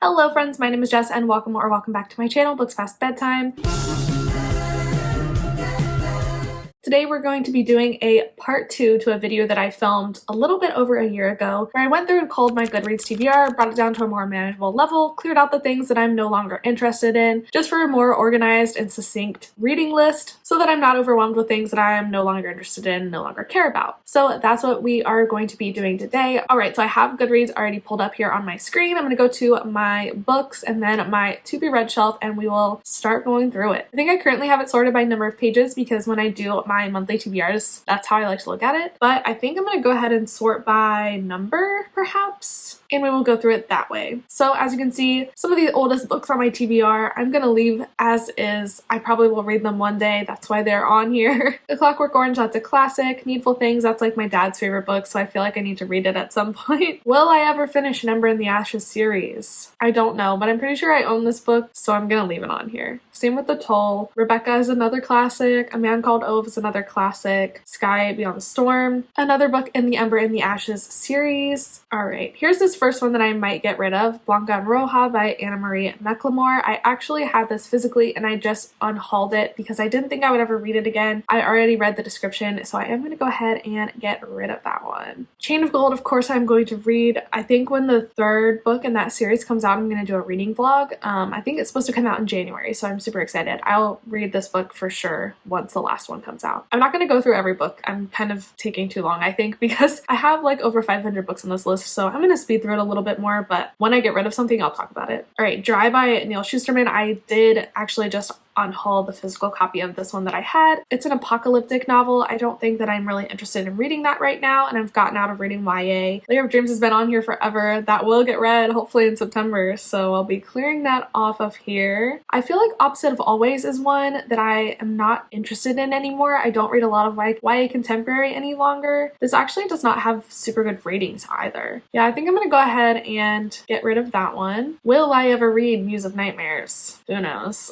Hello friends, my name is Jess and welcome back to my channel, Books Past Bedtime. Today we're going to be doing a part 2 to a video that I filmed a little bit over a year ago, where I went through and culled my Goodreads TBR, brought it down to a more manageable level, cleared out the things that I'm no longer interested in, just for a more organized and succinct reading list, so that I'm not overwhelmed with things that I am no longer interested in, no longer care about. So that's what we are going to be doing today. Alright, so I have Goodreads already pulled up here on my screen. I'm going to go to my books and then my to be read shelf and we will start going through it. I think I currently have it sorted by number of pages because when I do my monthly TBRs, that's how I like to look at it. But I think I'm going to go ahead and sort by number, perhaps, and we will go through it that way. So as you can see, some of the oldest books on my TBR, I'm going to leave as is. I probably will read them one day. That's why they're on here. The Clockwork Orange, that's a classic. Needful Things, that's like my dad's favorite book, so I feel like I need to read it at some point. Will I ever finish An Ember in the Ashes series? I don't know, but I'm pretty sure I own this book, so I'm going to leave it on here. Same with The Toll. Rebecca is another classic. A Man Called Ove is another classic. Sky Beyond the Storm, another book in the Ember in the Ashes series. Alright, here's this first one that I might get rid of, Blanca and Roja by Anna Marie McLemore. I actually had this physically and I just unhauled it because I didn't think I would ever read it again. I already read the description, so I am going to go ahead and get rid of that one. Chain of Gold, of course, I'm going to read. I think when the third book in that series comes out, I'm going to do a reading vlog. I think it's supposed to come out in January, so I'm super excited. I'll read this book for sure once the last one comes out. I'm not going to go through every book. I'm kind of taking too long, I think, because I have like over 500 books on this list, so I'm going to speed through it a little bit more, but when I get rid of something, I'll talk about it. Alright, Dry by Neil Shusterman. I did actually just unhaul the physical copy of this one that I had. It's an apocalyptic novel. I don't think that I'm really interested in reading that right now, and I've gotten out of reading YA. Layer of Dreams has been on here forever. That will get read hopefully in September, so I'll be clearing that off of here. I feel like Opposite of Always is one that I am not interested in anymore. I don't read a lot of YA contemporary any longer. This actually does not have super good ratings either. Yeah, I think I'm gonna go ahead and get rid of that one. Will I ever read Muse of Nightmares? Who knows?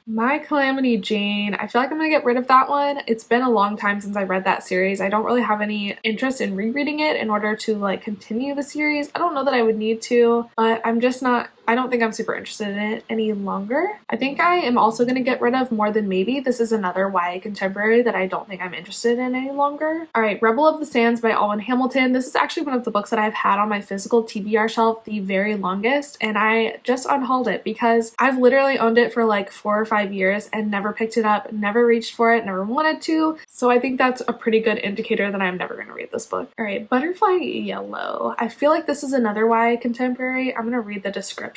My Calamity Jane, I feel like I'm gonna get rid of that one. It's been a long time since I read that series. I don't really have any interest in rereading it in order to like continue the series. I don't know that I would need to, but I don't think I'm super interested in it any longer. I think I am also going to get rid of More Than Maybe. This is another YA contemporary that I don't think I'm interested in any longer. Alright, Rebel of the Sands by Alwyn Hamilton. This is actually one of the books that I've had on my physical TBR shelf the very longest, and I just unhauled it because I've literally owned it for like 4 or 5 years and never picked it up, never reached for it, never wanted to. So I think that's a pretty good indicator that I'm never going to read this book. Alright, Butterfly Yellow. I feel like this is another YA contemporary. I'm going to read the description.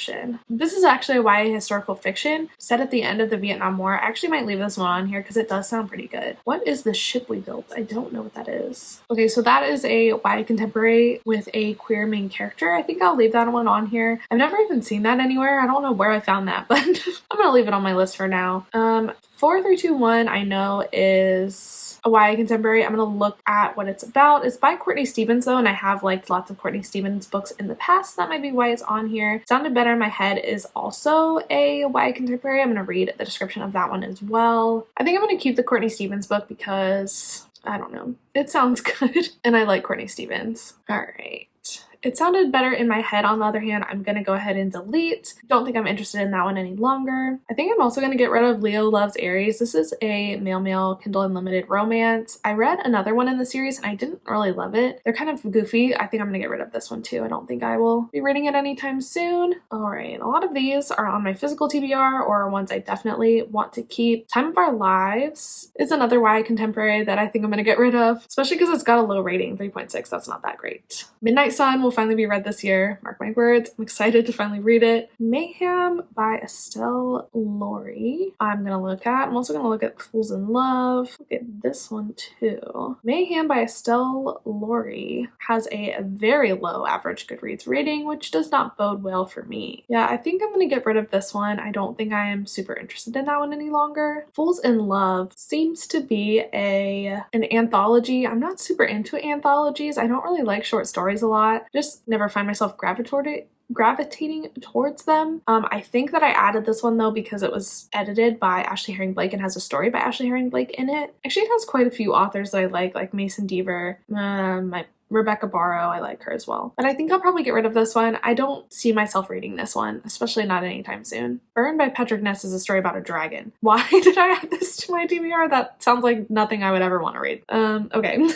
This is actually a YA historical fiction set at the end of the Vietnam War. I actually might leave this one on here because it does sound pretty good. What is The Ship We Built? I don't know what that is. Okay, so that is a YA contemporary with a queer main character. I think I'll leave that one on here. I've never even seen that anywhere. I don't know where I found that, but I'm gonna leave it on my list for now. 4321 I know is a YA contemporary. I'm gonna look at what it's about. It's by Courtney Stevens though, and I have liked lots of Courtney Stevens books in the past. That might be why it's on here. Sounded Better in My Head is also a YA contemporary. I'm gonna read the description of that one as well. I think I'm gonna keep the Courtney Stevens book because I don't know. It sounds good and I like Courtney Stevens. Alright. It Sounded Better in My Head, on the other hand, I'm going to go ahead and delete. Don't think I'm interested in that one any longer. I think I'm also going to get rid of Leo Loves Aries. This is a male Kindle Unlimited romance. I read another one in the series and I didn't really love it. They're kind of goofy. I think I'm going to get rid of this one too. I don't think I will be reading it anytime soon. Alright, a lot of these are on my physical TBR or ones I definitely want to keep. Time of Our Lives is another YA contemporary that I think I'm going to get rid of, especially because it's got a low rating, 3.6. That's not that great. Midnight Sun will finally be read this year. Mark my words. I'm excited to finally read it. Mayhem by Estelle Laurie. I'm gonna look at. I'm also gonna look at Fools in Love. Look at this one too. Mayhem by Estelle Laurie has a very low average Goodreads rating, which does not bode well for me. Yeah, I think I'm gonna get rid of this one. I don't think I am super interested in that one any longer. Fools in Love seems to be an anthology. I'm not super into anthologies. I don't really like short stories a lot. Just never find myself gravitating towards them. I think that I added this one though because it was edited by Ashley Herring Blake and has a story by Ashley Herring Blake in it. Actually, it has quite a few authors that I like Mason Deaver, my Rebecca Barrow, I like her as well. But I think I'll probably get rid of this one. I don't see myself reading this one, especially not anytime soon. Burned by Patrick Ness is a story about a dragon. Why did I add this to my TBR? That sounds like nothing I would ever want to read. Okay.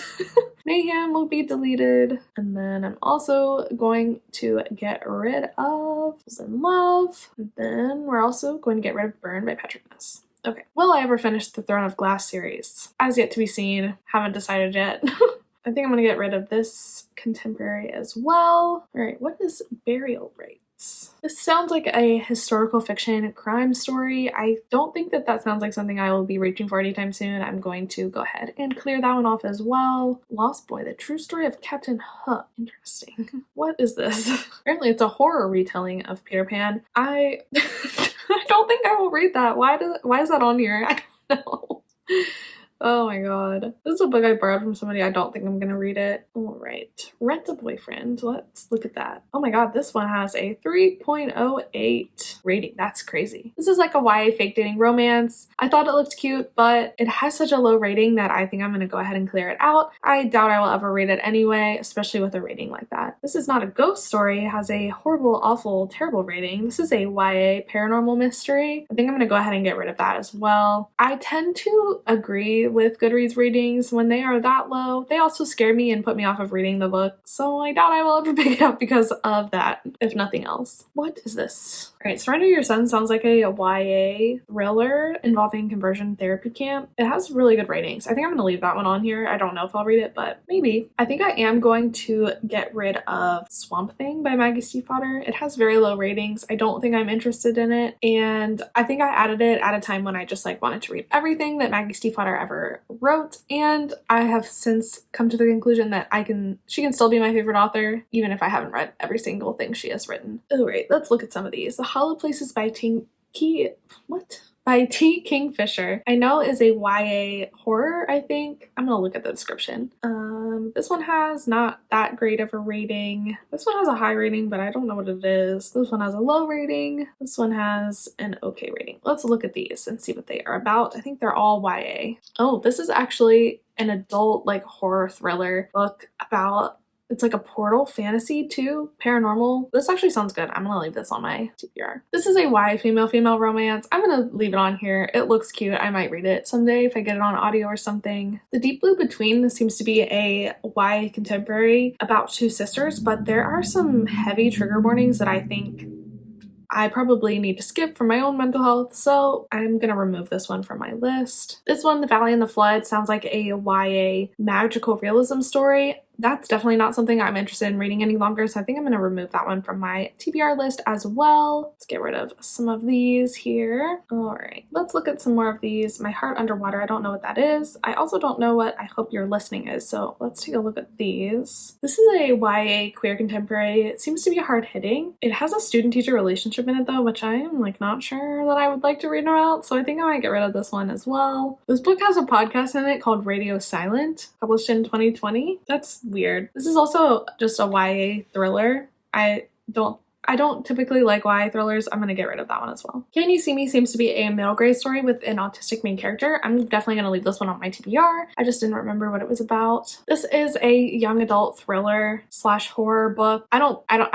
Mayhem will be deleted. And then I'm also going to get rid of Falls in Love. And then we're also going to get rid of Burned by Patrick Ness. Okay. Will I ever finish the Throne of Glass series? As yet to be seen. Haven't decided yet. I think I'm going to get rid of this contemporary as well. All right. What is Burial Rites? This sounds like a historical fiction crime story. I don't think that that sounds like something I will be reaching for anytime soon. I'm going to go ahead and clear that one off as well. Lost Boy, the true story of Captain Hook. Interesting. What is this? Apparently it's a horror retelling of Peter Pan. I don't think I will read that. Why is that on here? I don't know. Oh my god. This is a book I borrowed from somebody. I don't think I'm gonna read it. Alright. Rent a Boyfriend. Let's look at that. Oh my god, this one has a 3.08 rating. That's crazy. This is like a YA fake dating romance. I thought it looked cute, but it has such a low rating that I think I'm gonna go ahead and clear it out. I doubt I will ever read it anyway, especially with a rating like that. This is not a ghost story. It has a horrible, awful, terrible rating. This is a YA paranormal mystery. I think I'm gonna go ahead and get rid of that as well. I tend to agree with Goodreads ratings when they are that low. They also scare me and put me off of reading the book, so I doubt I will ever pick it up because of that, if nothing else. What is this? Alright, Surrender Your Son sounds like a YA thriller involving conversion therapy camp. It has really good ratings. I think I'm going to leave that one on here. I don't know if I'll read it, but maybe. I think I am going to get rid of Swamp Thing by Maggie Stiefvater. It has very low ratings. I don't think I'm interested in it, and I think I added it at a time when I just wanted to read everything that Maggie Stiefvater ever wrote, and I have since come to the conclusion that she can still be my favorite author even if I haven't read every single thing she has written. Alright, let's look at some of these. The Hollow Places by T. Kingfisher. I know is a YA horror, I think. I'm gonna look at the description. This one has not that great of a rating. This one has a high rating, but I don't know what it is. This one has a low rating. This one has an okay rating. Let's look at these and see what they are about. I think they're all YA. Oh, this is actually an adult horror thriller book about, it's like a portal fantasy too, paranormal. This actually sounds good. I'm gonna leave this on my TBR. This is a YA female romance. I'm gonna leave it on here. It looks cute. I might read it someday if I get it on audio or something. The Deep Blue Between seems to be a YA contemporary about two sisters, but there are some heavy trigger warnings that I think I probably need to skip for my own mental health, so I'm gonna remove this one from my list. This one, The Valley and the Flood, sounds like a YA magical realism story. That's definitely not something I'm interested in reading any longer, so I think I'm going to remove that one from my TBR list as well. Let's get rid of some of these here. Alright, let's look at some more of these. My Heart Underwater, I don't know what that is. I also don't know what I Hope You're Listening is, so let's take a look at these. This is a YA queer contemporary. It seems to be hard-hitting. It has a student-teacher relationship in it though, which I am not sure that I would like to read about, so I think I might get rid of this one as well. This book has a podcast in it called Radio Silent, published in 2020. That's weird. This is also just a YA thriller. I don't typically like YA thrillers. I'm gonna get rid of that one as well. Can You See Me seems to be a middle grade story with an autistic main character. I'm definitely gonna leave this one on my TBR. I just didn't remember what it was about. This is a young adult thriller / horror book. I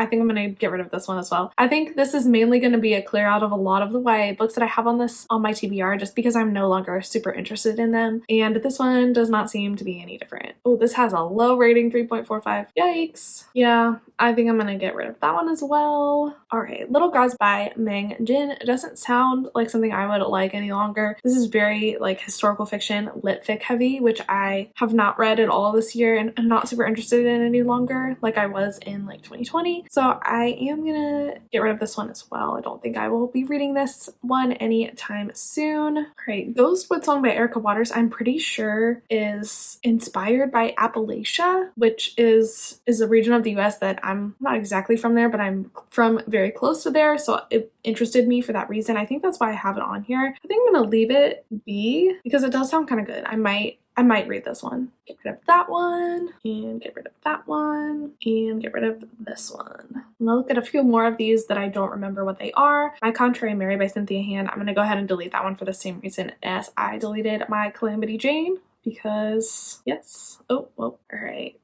think I'm gonna get rid of this one as well. I think this is mainly gonna be a clear out of a lot of the YA books that I have on my TBR just because I'm no longer super interested in them. And this one does not seem to be any different. Oh, this has a low rating, 3.45. Yikes. Yeah, I think I'm gonna get rid of that one as well. Alright, Little Gods by Meng Jin. It doesn't sound like something I would like any longer. This is very historical fiction, lit fic heavy, which I have not read at all this year and I'm not super interested in any longer like I was in 2020. So I am gonna get rid of this one as well. I don't think I will be reading this one anytime soon. Alright, Ghostwood Song by Erica Waters, I'm pretty sure is inspired by Appalachia, which is a region of the US that I'm not exactly from there, but I'm from very close to there, so it interested me for that reason. I think that's why I have it on here. I think I'm gonna leave it be because it does sound kind of good. I might read this one. Get rid of that one, and get rid of that one, and get rid of this one. I'm gonna look at a few more of these that I don't remember what they are. My Contrary Mary by Cynthia Hand. I'm gonna go ahead and delete that one for the same reason as I deleted my Calamity Jane, because yes. Oh, well, alright.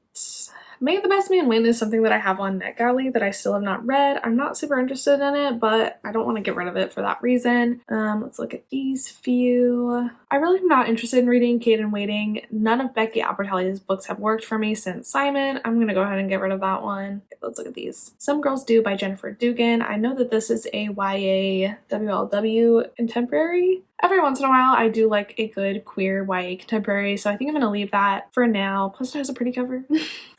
May the Best Man Win is something that I have on NetGalley that I still have not read. I'm not super interested in it, but I don't want to get rid of it for that reason. Let's look at these few. I really am not interested in reading Kate and Waiting. None of Becky Albertalli's books have worked for me since Simon. I'm going to go ahead and get rid of that one. Okay, let's look at these. Some Girls Do by Jennifer Dugan. I know that this is a YA WLW contemporary. Every once in a while, I do like a good queer YA contemporary, so I think I'm going to leave that for now. Plus, it has a pretty cover.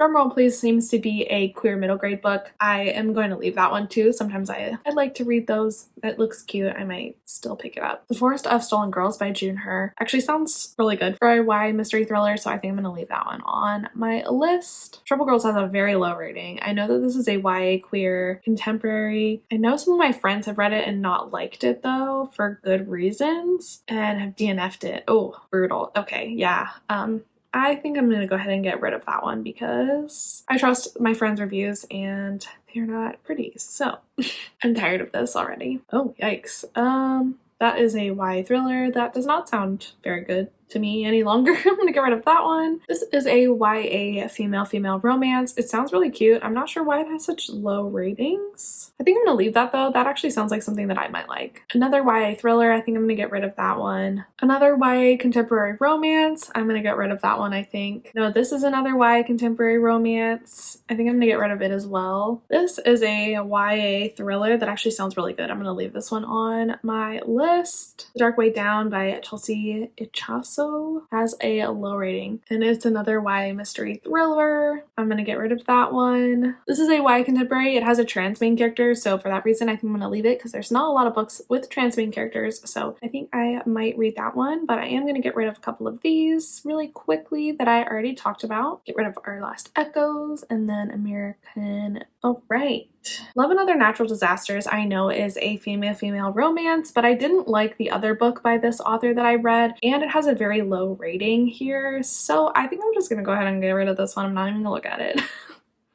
Drumroll Please seems to be a queer middle grade book. I am going to leave that one too. Sometimes I like to read those. It looks cute. I might still pick it up. The Forest of Stolen Girls by June Her actually sounds really good for a YA mystery thriller, so I think I'm going to leave that one on my list. Trouble Girls has a very low rating. I know that this is a YA queer contemporary. I know some of my friends have read it and not liked it though, for good reasons. And have DNF'd it. Oh, brutal. Okay, yeah. I think I'm gonna go ahead and get rid of that one because I trust my friends' reviews and they're not pretty. So I'm tired of this already. Oh, yikes. That is a YA thriller. That does not sound very good to me any longer. I'm gonna get rid of that one. This is a YA female romance. It sounds really cute. I'm not sure why it has such low ratings. I think I'm gonna leave that though. That actually sounds like something that I might like. Another YA thriller. I think I'm gonna get rid of that one. Another YA contemporary romance. I'm gonna get rid of that one, I think. No, this is another YA contemporary romance. I think I'm gonna get rid of it as well. This is a YA thriller that actually sounds really good. I'm gonna leave this one on my list. The Dark Way Down by Chelsea Ichaso has a low rating, and it's another YA mystery thriller. I'm gonna get rid of that one. This is a YA contemporary. It has a trans main character, so for that reason I think I'm gonna leave it because there's not a lot of books with trans main characters, so I think I might read that one, but I am gonna get rid of a couple of these really quickly that I already talked about. Get rid of Our Last Echoes and then American. Oh, right. Love and Other Natural Disasters I know is a female romance, but I didn't like the other book by this author that I read, and it has a very low rating here, so I think I'm just gonna go ahead and get rid of this one. I'm not even gonna look at it.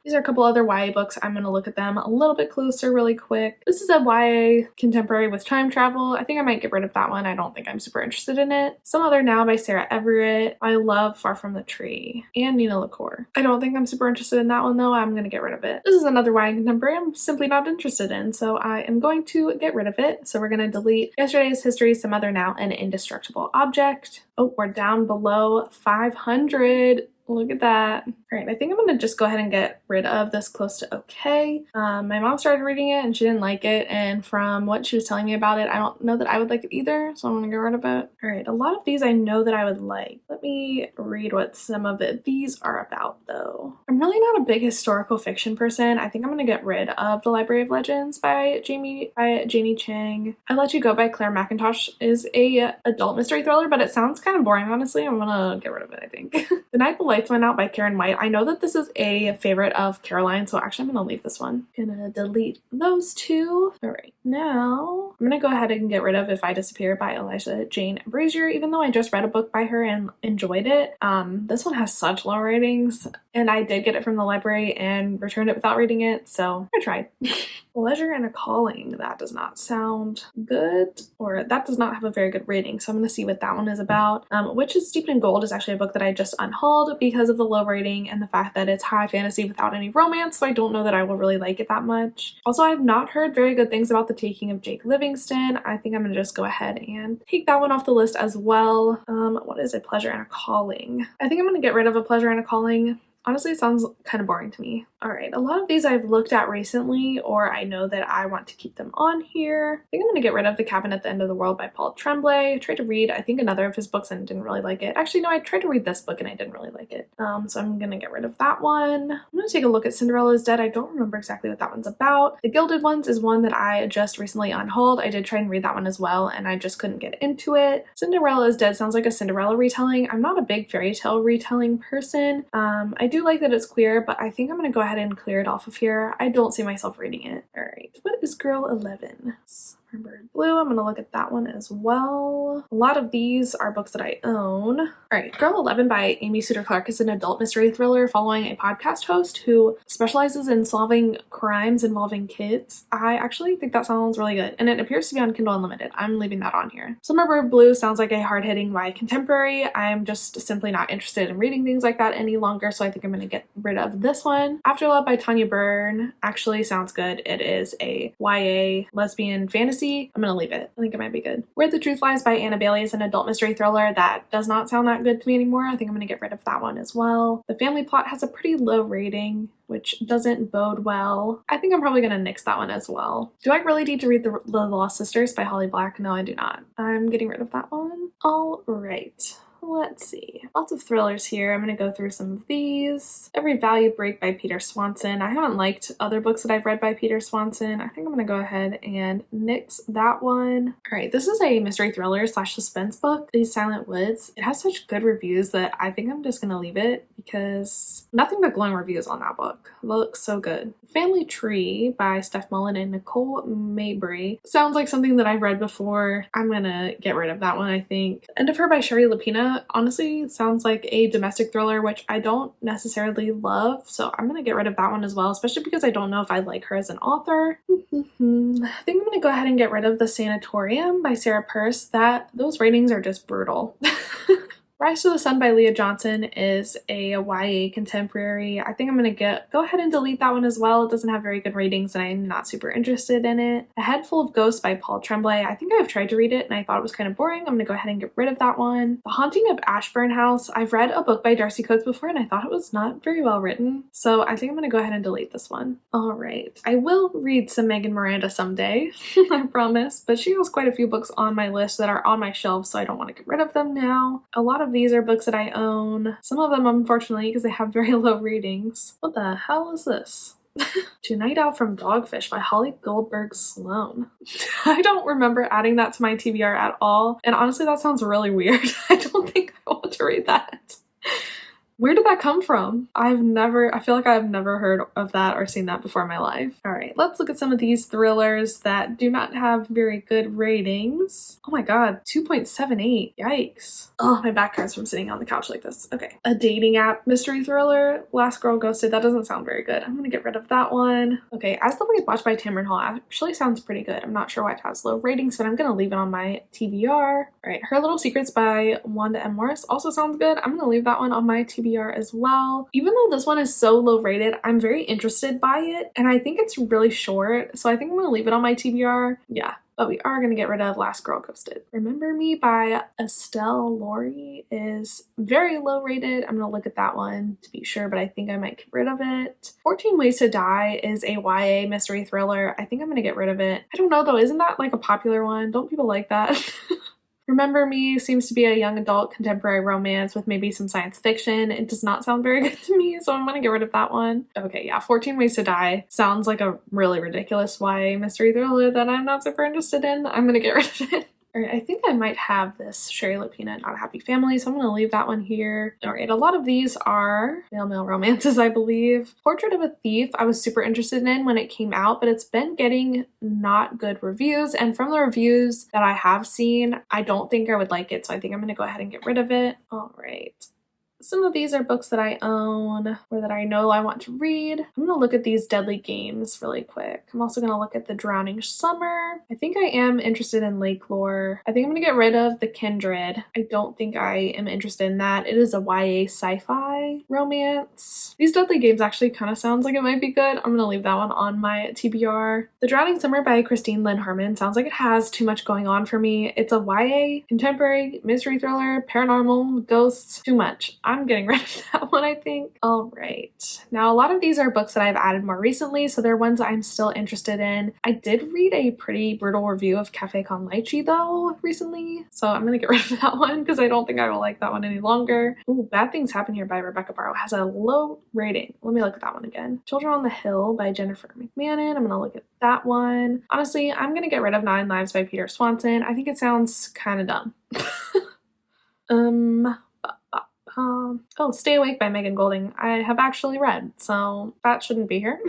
These are a couple other YA books. I'm going to look at them a little bit closer really quick. This is a YA contemporary with time travel. I think I might get rid of that one. I don't think I'm super interested in it. Some Other Now by Sarah Everett. I love Far From the Tree and Nina LaCour. I don't think I'm super interested in that one though. I'm going to get rid of it. This is another YA contemporary I'm simply not interested in, so I am going to get rid of it. So we're going to delete Yesterday's History, Some Other Now, and Indestructible Object. Oh, we're down below 500. Look at that. All right, I think I'm gonna just go ahead and get rid of this close to okay. My mom started reading it and she didn't like it, and from what she was telling me about it, I don't know that I would like it either, so I'm gonna get rid of it. All right, a lot of these I know that I would like. Let me read what some of these are about though. I'm really not a big historical fiction person. I think I'm gonna get rid of The Library of Legends by Janie Chang. I Let You Go by Claire McIntosh is a adult mystery thriller, but it sounds kind of boring, honestly. I'm gonna get rid of it, I think. The Night the Lights Went Out by Karen White. I know that this is a favorite of Caroline, so actually I'm gonna leave this one. Gonna delete those two. All right, now I'm gonna go ahead and get rid of If I Disappear by Eliza Jane Brazier, even though I just read a book by her and enjoyed it. This one has such low ratings, and I did get it from the library and returned it without reading it, so I tried. Leisure and a Calling. That does not sound good, or that does not have a very good rating, so I'm gonna see what that one is about. Witches Steeped in Gold is actually a book that I just unhauled because of the low rating and the fact that it's high fantasy without any romance, so I don't know that I will really like it that much. Also, I have not heard very good things about The Taking of Jake Livingston. I think I'm gonna just go ahead and take that one off the list as well. What is A Pleasure and a Calling? I think I'm gonna get rid of A Pleasure and a Calling. Honestly, it sounds kind of boring to me. All right, a lot of these I've looked at recently, or I know that I want to keep them on here. I think I'm gonna get rid of The Cabin at the End of the World by Paul Tremblay. I tried to read, I think, another of his books and didn't really like it. Actually, no, I tried to read this book and I didn't really like it. So I'm gonna get rid of that one. I'm gonna take a look at Cinderella is Dead. I don't remember exactly what that one's about. The Gilded Ones is one that I just recently unhauled. I did try and read that one as well, and I just couldn't get into it. Cinderella is Dead sounds like a Cinderella retelling. I'm not a big fairy tale retelling person. I do like that it's queer, but I think I'm gonna go ahead and clear it off of here. I don't see myself reading it. All right, what is Girl 11? Bird Blue, I'm gonna look at that one as well. A lot of these are books that I own. All right, Girl 11 by Amy Suter Clark is an adult mystery thriller following a podcast host who specializes in solving crimes involving kids. I actually think that sounds really good, and it appears to be on Kindle Unlimited. I'm leaving that on here. Summer Bird Blue sounds like a hard-hitting YA contemporary. I'm just simply not interested in reading things like that any longer, so I think I'm gonna get rid of this one. Afterlove by Tanya Byrne actually sounds good. It is a YA lesbian fantasy. I'm gonna leave it. I think it might be good. Where the Truth Lies by Anna Bailey is an adult mystery thriller that does not sound that good to me anymore. I think I'm gonna get rid of that one as well. The Family Plot has a pretty low rating, which doesn't bode well. I think I'm probably gonna nix that one as well. Do I really need to read The Lost Sisters by Holly Black? No, I do not. I'm getting rid of that one. All right. Let's see. Lots of thrillers here. I'm going to go through some of these. Every Value Break by Peter Swanson. I haven't liked other books that I've read by Peter Swanson. I think I'm going to go ahead and nix that one. All right, this is a mystery thriller / suspense book, These Silent Woods. It has such good reviews that I think I'm just going to leave it because nothing but glowing reviews on that book. It looks so good. Family Tree by Steph Mullen and Nicole Mabry. Sounds like something that I've read before. I'm going to get rid of that one, I think. End of Her by Sherry Lapina honestly sounds like a domestic thriller, which I don't necessarily love, so I'm gonna get rid of that one as well, especially because I don't know if I like her as an author. I think I'm gonna go ahead and get rid of The Sanatorium by Sarah Peirce. Those ratings are just brutal. Rise to the Sun by Leah Johnson is a YA contemporary. I think I'm going to go ahead and delete that one as well. It doesn't have very good ratings and I'm not super interested in it. A Head Full of Ghosts by Paul Tremblay. I think I've tried to read it and I thought it was kind of boring. I'm going to go ahead and get rid of that one. The Haunting of Ashburn House. I've read a book by Darcy Coates before and I thought it was not very well written. So I think I'm going to go ahead and delete this one. All right. I will read some Megan Miranda someday, I promise, but she has quite a few books on my list that are on my shelf, so I don't want to get rid of them now. A lot of these are books that I own. Some of them, unfortunately, because they have very low ratings. What the hell is this? To Night Out from Dogfish by Holly Goldberg Sloan. I don't remember adding that to my TBR at all, and honestly that sounds really weird. I don't think I want to read that. Where did that come from? I feel like I've never heard of that or seen that before in my life. All right, let's look at some of these thrillers that do not have very good ratings. Oh my god, 2.78, yikes. Oh, my back hurts from sitting on the couch like this. Okay, a dating app mystery thriller, Last Girl Ghosted, that doesn't sound very good. I'm gonna get rid of that one. Okay, As the Wicked Watch by Tamron Hall actually sounds pretty good. I'm not sure why it has low ratings, but I'm gonna leave it on my TBR. All right, Her Little Secrets by Wanda M. Morris also sounds good. I'm gonna leave that one on my TBR as well. Even though this one is so low rated, I'm very interested by it and I think it's really short, so I think I'm gonna leave it on my TBR. Yeah, but we are gonna get rid of Last Girl Ghosted. Remember Me by Estelle Laurie is very low rated. I'm gonna look at that one to be sure, but I think I might get rid of it. 14 Ways to Die is a YA mystery thriller. I think I'm gonna get rid of it. I don't know though, isn't that like a popular one? Don't people like that? Remember Me seems to be a young adult contemporary romance with maybe some science fiction. It does not sound very good to me, so I'm gonna get rid of that one. Okay, yeah, 14 Ways to Die sounds like a really ridiculous YA mystery thriller that I'm not super interested in. I'm gonna get rid of it. All right, I think I might have this Sherry Lapina Not a Happy Family, so I'm gonna leave that one here. All right, a lot of these are male romances, I believe. Portrait of a Thief, I was super interested in when it came out, but it's been getting not good reviews, and from the reviews that I have seen, I don't think I would like it, so I think I'm gonna go ahead and get rid of it. All right. Some of these are books that I own or that I know I want to read. I'm going to look at these Deadly Games really quick. I'm also going to look at The Drowning Summer. I think I am interested in Lake Lore. I think I'm going to get rid of The Kindred. I don't think I am interested in that. It is a YA sci-fi romance. These Deadly Games actually kind of sounds like it might be good. I'm going to leave that one on my TBR. The Drowning Summer by Christine Lynn Harmon sounds like it has too much going on for me. It's a YA, contemporary, mystery thriller, paranormal, ghosts, too much. I'm getting rid of that one, I think. All right. Now, a lot of these are books that I've added more recently, so they're ones I'm still interested in. I did read a pretty brutal review of Cafe con Leche, though, recently, so I'm gonna get rid of that one because I don't think I will like that one any longer. Ooh, Bad Things Happen Here by Rebecca Barrow has a low rating. Let me look at that one again. Children on the Hill by Jennifer McMahon. I'm gonna look at that one. Honestly, I'm gonna get rid of 9 Lives by Peter Swanson. I think it sounds kind of dumb. Oh, Stay Awake by Megan Golding. I have actually read, so that shouldn't be here.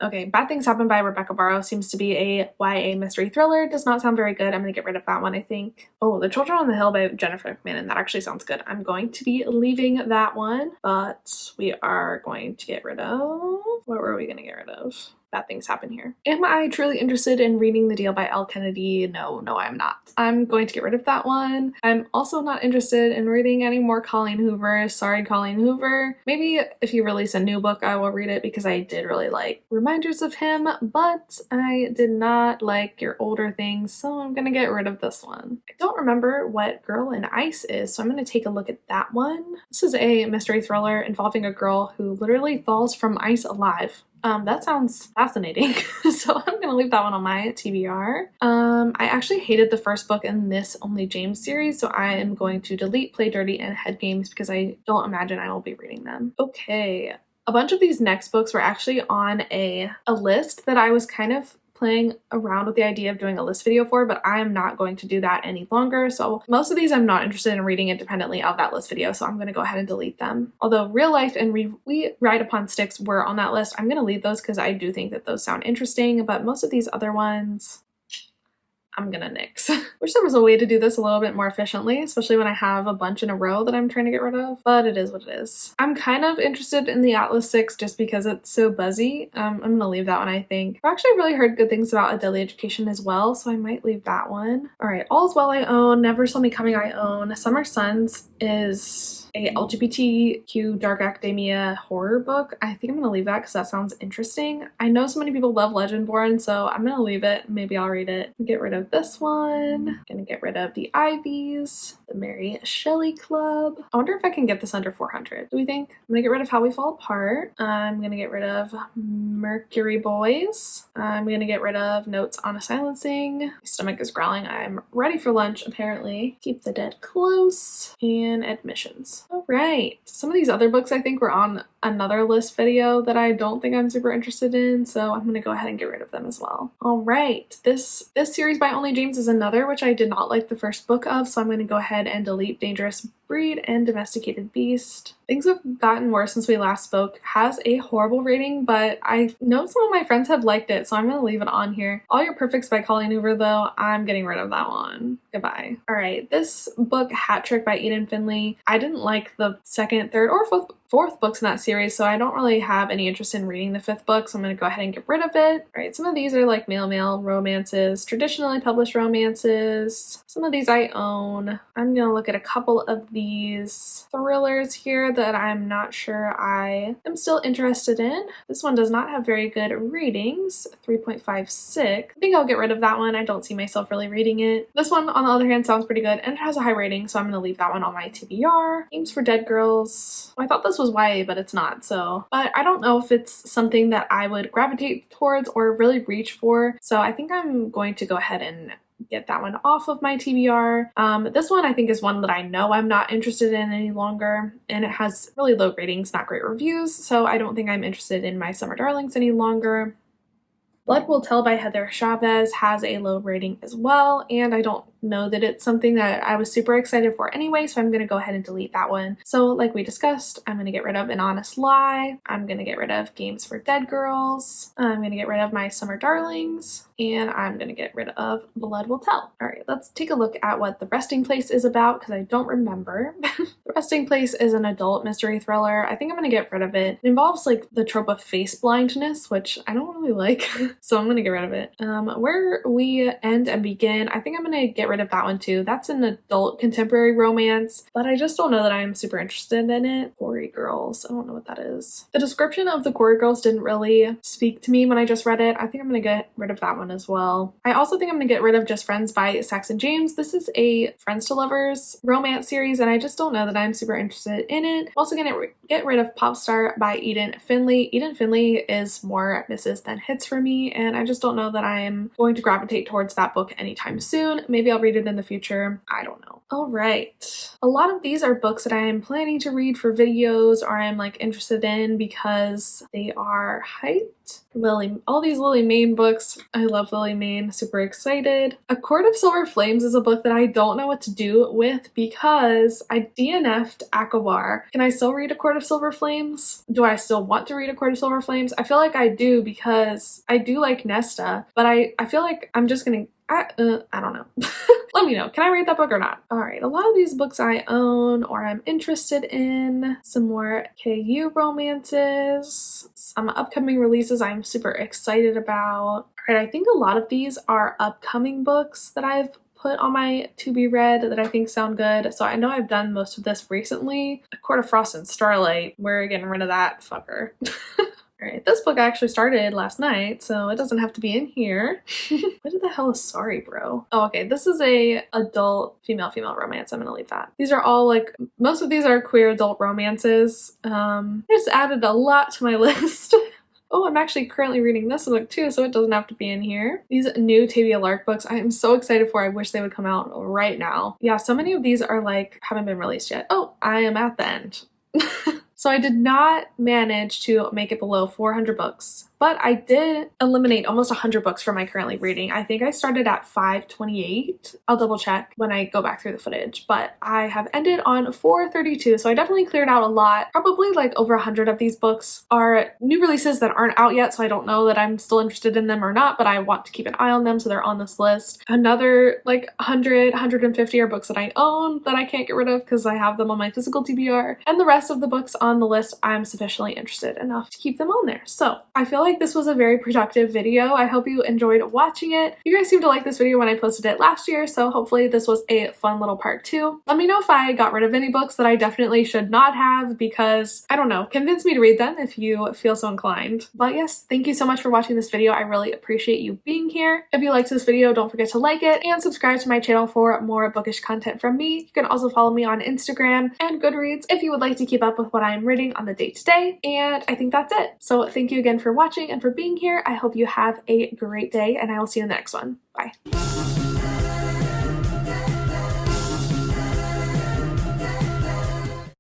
Okay, Bad Things Happen by Rebecca Barrow seems to be a YA mystery thriller. Does not sound very good. I'm going to get rid of that one, I think. Oh, The Children on the Hill by Jennifer McMahon. That actually sounds good. I'm going to be leaving that one, but we are going to get rid of... What were we going to get rid of? Bad Things Happen here. Am I truly interested in reading The Deal by Elle Kennedy? No, I'm not. I'm going to get rid of that one. I'm also not interested in reading any more Colleen Hoover. Sorry, Colleen Hoover. Maybe if you release a new book, I will read it because I did really like Reminders of Him, but I did not like your older things, so I'm gonna get rid of this one. I don't remember what Girl in Ice is, so I'm gonna take a look at that one. This is a mystery thriller involving a girl who literally falls from ice alive. That sounds fascinating. So I'm gonna leave that one on my TBR. I actually hated the first book in this Only James series, so I am going to delete Play Dirty and Head Games because I don't imagine I will be reading them. Okay, a bunch of these next books were actually on a list that I was kind of playing around with the idea of doing a list video for, but I am not going to do that any longer. So most of these I'm not interested in reading independently of that list video, so I'm going to go ahead and delete them. Although Real Life and We Ride Upon Sticks were on that list, I'm going to leave those because I do think that those sound interesting, but most of these other ones I'm gonna nix. Wish there was a way to do this a little bit more efficiently, especially when I have a bunch in a row that I'm trying to get rid of, but it is what it is. I'm kind of interested in the Atlas 6 just because it's so buzzy. I'm gonna leave that one, I think. I've actually really heard good things about A Deadly Education as well, so I might leave that one. All right, All's Well I own, Never Saw Me Coming I own. Summer Suns is a LGBTQ dark academia horror book. I think I'm gonna leave that because that sounds interesting. I know so many people love Legendborn, so I'm gonna leave it. Maybe I'll read it. Get rid of this one. Gonna get rid of The Ivies, The Mary Shelley Club. I wonder if I can get this under 400. Do we think? I'm gonna get rid of How We Fall Apart. I'm gonna get rid of Mercury Boys. I'm gonna get rid of Notes on a Silencing. My stomach is growling. I'm ready for lunch, apparently. Keep the Dead Close. And Admissions. All right. Some of these other books I think were on another list video that I don't think I'm super interested in, so I'm going to go ahead and get rid of them as well. All right. This series by Only James is another which I did not like the first book of, so I'm going to go ahead and delete Dangerous Breed and Domesticated Beast. Things have gotten worse since we last spoke. Has a horrible rating, but I know some of my friends have liked it, so I'm going to leave it on here. All Your Perfects by Colleen Hoover, though, I'm getting rid of that one. Goodbye. All right, this book, Hat Trick by Eden Finley, I didn't like the second, third, or fourth books in that series, so I don't really have any interest in reading the fifth book, so I'm going to go ahead and get rid of it. All right, some of these are like male romances, traditionally published romances. Some of these I own. I'm going to look at a couple of these thrillers here that I'm not sure I am still interested in. This one does not have very good ratings, 3.56. I think I'll get rid of that one. I don't see myself really reading it. This one, on the other hand, sounds pretty good and it has a high rating, so I'm going to leave that one on my TBR. Games for Dead Girls. Well, I thought this was YA, but it's not, so. But I don't know if it's something that I would gravitate towards or really reach for, so I think I'm going to go ahead and get that one off of my TBR. This one I think is one that I know I'm not interested in any longer, and it has really low ratings, not great reviews, so I don't think I'm interested in My Summer Darlings any longer. Blood Will Tell by Heather Chavez has a low rating as well, and I don't know that it's something that I was super excited for anyway, so I'm going to go ahead and delete that one. So like we discussed, I'm going to get rid of An Honest Lie. I'm going to get rid of Games for Dead Girls. I'm going to get rid of My Summer Darlings, and I'm going to get rid of Blood Will Tell. All right, let's take a look at what The Resting Place is about because I don't remember. The Resting Place is an adult mystery thriller. I think I'm going to get rid of it. It involves like the trope of face blindness, which I don't really like, so I'm going to get rid of it. Where We End and Begin, I think I'm going to get rid of that one too. That's an adult contemporary romance, but I just don't know that I'm super interested in it. Quarry Girls, I don't know what that is. The description of the Quarry Girls didn't really speak to me when I just read it. I think I'm going to get rid of that one as well. I also think I'm going to get rid of Just Friends by Saxon James. This is a Friends to Lovers romance series, and I just don't know that I'm super interested in it. I'm also going to get rid of Pop Star by Eden Finley. Eden Finley is more misses than hits for me, and I just don't know that I'm going to gravitate towards that book anytime soon. Maybe I'll read it in the future. I don't know. All right. A lot of these are books that I am planning to read for videos or I'm like interested in because they are hyped. All these Lily Mayne books. I love Lily Mayne. Super excited. A Court of Silver Flames is a book that I don't know what to do with because I DNF'd Akabar. Can I still read A Court of Silver Flames? Do I still want to read A Court of Silver Flames? I feel like I do because I do like Nesta, but I feel like I'm just gonna I don't know. Let me know. Can I read that book or not? All right. A lot of these books I own or I'm interested in. Some more KU romances. Some upcoming releases I'm super excited about. All right. I think a lot of these are upcoming books that I've put on my to be read that I think sound good. So I know I've done most of this recently. A Court of Frost and Starlight. We're getting rid of that fucker. Alright, this book I actually started last night, so it doesn't have to be in here. What the hell is Sorry Bro? Oh, okay, this is a adult female romance. I'm gonna leave that. These are all like, most of these are queer adult romances. I just added a lot to my list. Oh, I'm actually currently reading this book too, so it doesn't have to be in here. These new Tavia Lark books I am so excited for. I wish they would come out right now. Yeah, so many of these are like, haven't been released yet. Oh, I am at the end. So I did not manage to make it below 400 books, but I did eliminate almost 100 books from my currently reading. I think I started at 528. I'll double check when I go back through the footage, but I have ended on 432. So I definitely cleared out a lot. Probably like over 100 of these books are new releases that aren't out yet. So I don't know that I'm still interested in them or not, but I want to keep an eye on them. So they're on this list. Another like 100, 150 are books that I own that I can't get rid of because I have them on my physical TBR. And the rest of the books on the list, I'm sufficiently interested enough to keep them on there. So I feel like this was a very productive video. I hope you enjoyed watching it. You guys seemed to like this video when I posted it last year, so hopefully this was a fun little part 2. Let me know if I got rid of any books that I definitely should not have because, I don't know, convince me to read them if you feel so inclined. But yes, thank you so much for watching this video. I really appreciate you being here. If you liked this video, don't forget to like it and subscribe to my channel for more bookish content from me. You can also follow me on Instagram and Goodreads if you would like to keep up with what I'm reading on the day-to-day. And I think that's it. So thank you again for watching and for being here. I hope you have a great day and I will see you in the next one. Bye.